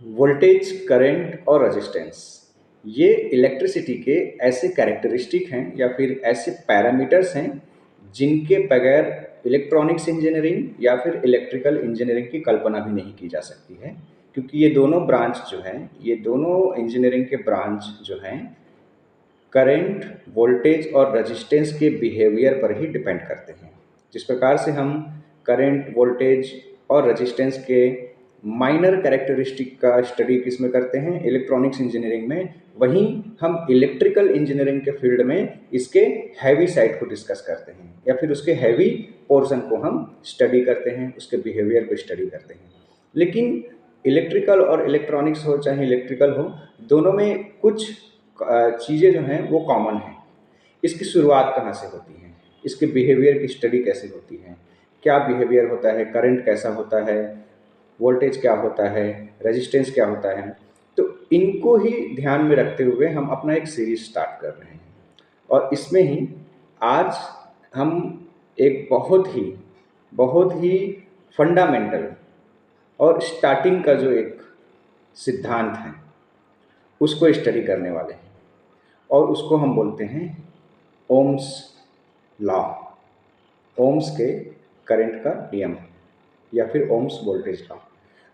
Voltage, current और resistance ये electricity के ऐसे कैरेक्टरिस्टिक हैं या फिर ऐसे पैरामीटर्स हैं जिनके बगैर इलेक्ट्रॉनिक्स इंजीनियरिंग या फिर इलेक्ट्रिकल इंजीनियरिंग की कल्पना भी नहीं की जा सकती है, क्योंकि ये दोनों ब्रांच जो हैं, ये दोनों इंजीनियरिंग के ब्रांच जो हैं, करंट, वोल्टेज और रेजिस्टेंस के बिहेवियर पर ही डिपेंड करते हैं। जिस प्रकार से हम करंट, वोल्टेज और रेजिस्टेंस के माइनर कैरेक्टरिस्टिक का स्टडी किस में करते हैं, इलेक्ट्रॉनिक्स इंजीनियरिंग में, वहीं हम इलेक्ट्रिकल इंजीनियरिंग के फील्ड में इसके हैवी साइड को डिस्कस करते हैं या फिर उसके हैवी पोर्शन को हम स्टडी करते हैं, उसके बिहेवियर को स्टडी करते हैं। लेकिन इलेक्ट्रिकल और इलेक्ट्रॉनिक्स हो चाहे इलेक्ट्रिकल हो, दोनों में कुछ चीज़ें जो हैं वो कॉमन हैं। इसकी शुरुआत कहाँ से होती है, इसके बिहेवियर की स्टडी कैसे होती है, क्या बिहेवियर होता है, करंट कैसा होता है, वोल्टेज क्या होता है, रेजिस्टेंस क्या होता है, तो इनको ही ध्यान में रखते हुए हम अपना एक सीरीज स्टार्ट कर रहे हैं। और इसमें ही आज हम एक बहुत ही फंडामेंटल और स्टार्टिंग का जो एक सिद्धांत है उसको स्टडी करने वाले हैं, और उसको हम बोलते हैं ओम्स लॉ, ओम्स के करंट का नियम या फिर ओम्स वोल्टेज लॉ।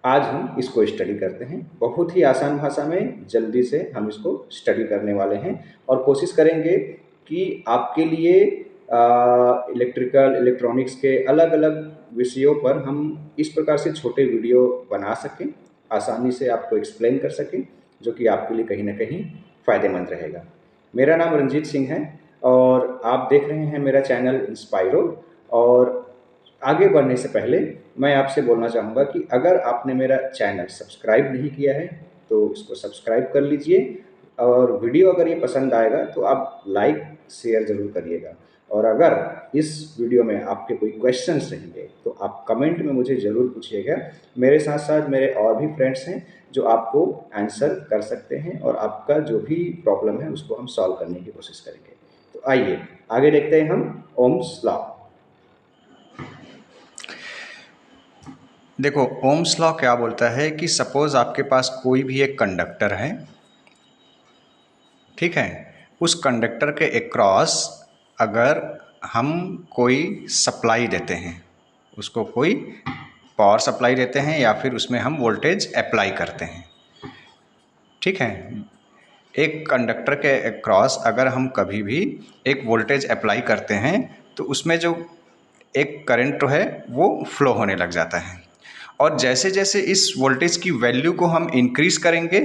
आज हम इसको स्टडी करते हैं बहुत ही आसान भाषा में, जल्दी से हम इसको स्टडी करने वाले हैं और कोशिश करेंगे कि आपके लिए इलेक्ट्रिकल, इलेक्ट्रॉनिक्स के अलग अलग विषयों पर हम इस प्रकार से छोटे वीडियो बना सकें, आसानी से आपको एक्सप्लेन कर सकें, जो कि आपके लिए कहीं ना कहीं फ़ायदेमंद रहेगा। मेरा नाम रंजीत सिंह है और आप देख रहे हैं मेरा चैनल इंस्पायरो। और आगे बढ़ने से पहले मैं आपसे बोलना चाहूँगा कि अगर आपने मेरा चैनल सब्सक्राइब नहीं किया है तो इसको सब्सक्राइब कर लीजिए, और वीडियो अगर ये पसंद आएगा तो आप लाइक शेयर ज़रूर करिएगा। और अगर इस वीडियो में आपके कोई क्वेश्चंस रहेंगे तो आप कमेंट में मुझे ज़रूर पूछिएगा। मेरे साथ साथ मेरे और भी फ्रेंड्स हैं जो आपको आंसर कर सकते हैं, और आपका जो भी प्रॉब्लम है उसको हम सॉल्व करने की कोशिश करेंगे। तो आइए आगे देखते हैं हम ओम्स लॉ। देखो, ओम्स लॉ क्या बोलता है कि सपोज आपके पास कोई भी एक कंडक्टर है, ठीक है। उस कंडक्टर के अक्रॉस अगर हम कोई सप्लाई देते हैं, उसको कोई पावर सप्लाई देते हैं या फिर उसमें हम वोल्टेज अप्लाई करते हैं, ठीक है। एक कंडक्टर के अक्रॉस अगर हम कभी भी एक वोल्टेज अप्लाई करते हैं तो उसमें जो एक करंट है वो फ्लो होने लग जाता है, और जैसे जैसे इस वोल्टेज की वैल्यू को हम इंक्रीज़ करेंगे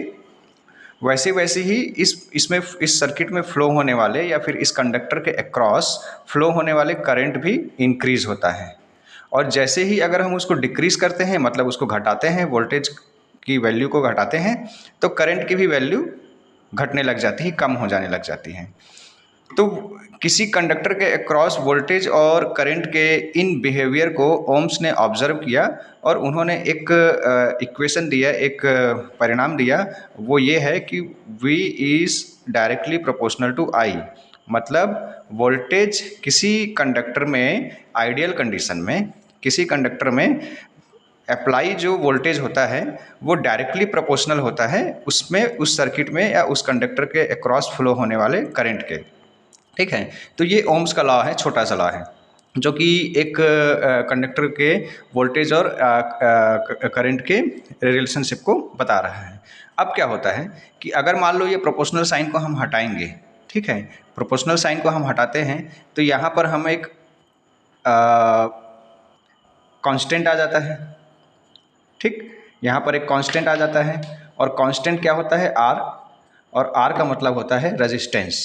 वैसे वैसे ही इस सर्किट में फ़्लो होने वाले या फिर इस कंडक्टर के अक्रॉस फ़्लो होने वाले करंट भी इंक्रीज़ होता है। और जैसे ही अगर हम उसको डिक्रीज़ करते हैं, मतलब उसको घटाते हैं, वोल्टेज की वैल्यू को घटाते हैं, तो करंट की भी वैल्यू घटने लग जाती है, कम हो जाने लग जाती है। तो किसी कंडक्टर के अक्रॉस वोल्टेज और करंट के इन बिहेवियर को ओम्स ने ऑब्जर्व किया और उन्होंने एक इक्वेशन दिया, एक परिणाम दिया। वो ये है कि V is directly proportional to I। मतलब वोल्टेज किसी कंडक्टर में, आइडियल कंडीशन में किसी कंडक्टर में अप्लाई जो वोल्टेज होता है वो डायरेक्टली प्रोपोर्शनल होता है उसमें, उस सर्किट में या उस कंडक्टर के अक्रॉस फ्लो होने वाले करंट के, ठीक है। तो ये ओम्स का लॉ है, छोटा सा लॉ है, जो कि एक कंडक्टर के वोल्टेज और करंट के रिलेशनशिप को बता रहा है। अब क्या होता है कि अगर मान लो ये प्रोपोर्शनल साइन को हम हटाएंगे, ठीक है, प्रोपोर्शनल साइन को हम हटाते हैं तो यहाँ पर हम एक कांस्टेंट आ जाता है, ठीक। यहाँ पर एक कांस्टेंट आ जाता है, और कांस्टेंट क्या होता है, R, और R का मतलब होता है रेजिस्टेंस,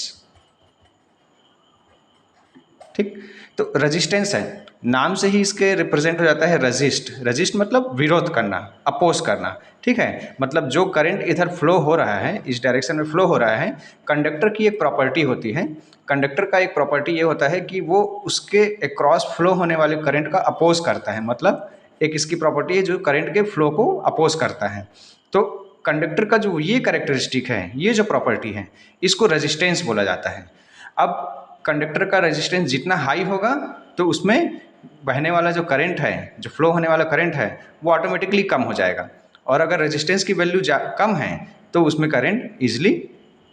ठीक। तो रेजिस्टेंस है, नाम से ही इसके रिप्रेजेंट हो जाता है रजिस्ट। रजिस्ट मतलब विरोध करना, अपोज करना, ठीक है। मतलब जो करंट इधर फ्लो हो रहा है, इस डायरेक्शन में फ्लो हो रहा है, कंडक्टर की एक प्रॉपर्टी होती है, कंडक्टर का एक प्रॉपर्टी ये होता है कि वो उसके अक्रॉस फ्लो होने वाले करंट का अपोज करता है। मतलब एक इसकी प्रॉपर्टी है जो करंट के फ्लो को अपोज करता है। तो कंडक्टर का जो ये कैरेक्टरिस्टिक है, ये जो प्रॉपर्टी है, इसको रेजिस्टेंस बोला जाता है। अब कंडक्टर का रेजिस्टेंस जितना हाई होगा तो उसमें बहने वाला जो करंट है, जो फ्लो होने वाला करंट है, वो ऑटोमेटिकली कम हो जाएगा। और अगर रेजिस्टेंस की वैल्यू कम है तो उसमें करंट ईजिली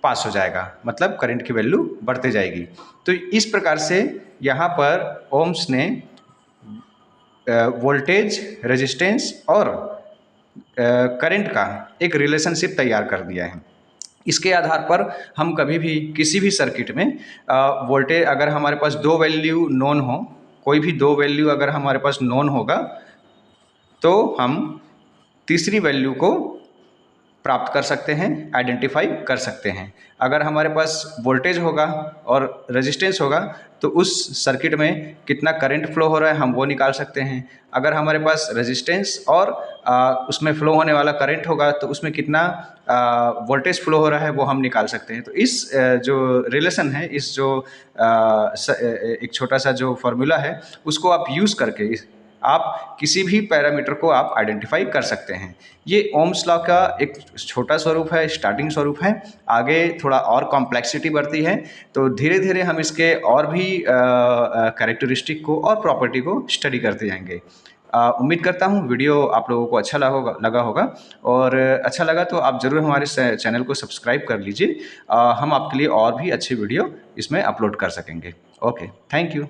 पास हो जाएगा, मतलब करंट की वैल्यू बढ़ते जाएगी। तो इस प्रकार से यहाँ पर ओम्स ने वोल्टेज, रेजिस्टेंस और करंट का एक रिलेशनशिप तैयार कर दिया है। इसके आधार पर हम कभी भी किसी भी सर्किट में वोल्टेज, अगर हमारे पास दो वैल्यू नोन हो, कोई भी दो वैल्यू अगर हमारे पास नोन होगा तो हम तीसरी वैल्यू को प्राप्त कर सकते हैं, आइडेंटिफाई कर सकते हैं। अगर हमारे पास वोल्टेज होगा और रेजिस्टेंस होगा तो उस सर्किट में कितना करंट फ्लो हो रहा है हम वो निकाल सकते हैं। अगर हमारे पास रेजिस्टेंस और उसमें फ्लो होने वाला करंट होगा तो उसमें कितना वोल्टेज फ्लो हो रहा है वो हम निकाल सकते हैं। तो इस जो रिलेशन है, इस जो एक छोटा सा जो फॉर्मूला है उसको आप यूज़ करके आप किसी भी पैरामीटर को आप आइडेंटिफाई कर सकते हैं। ये ओम्स लॉ का एक छोटा स्वरूप है, स्टार्टिंग स्वरूप है। आगे थोड़ा और कॉम्प्लेक्सिटी बढ़ती है तो धीरे धीरे हम इसके और भी कैरेक्टरिस्टिक को और प्रॉपर्टी को स्टडी करते जाएंगे। उम्मीद करता हूँ वीडियो आप लोगों को अच्छा लगा होगा और अच्छा लगा तो आप ज़रूर हमारे चैनल को सब्सक्राइब कर लीजिए। हम आपके लिए और भी अच्छे वीडियो इसमें अपलोड कर सकेंगे। Okay, thank you.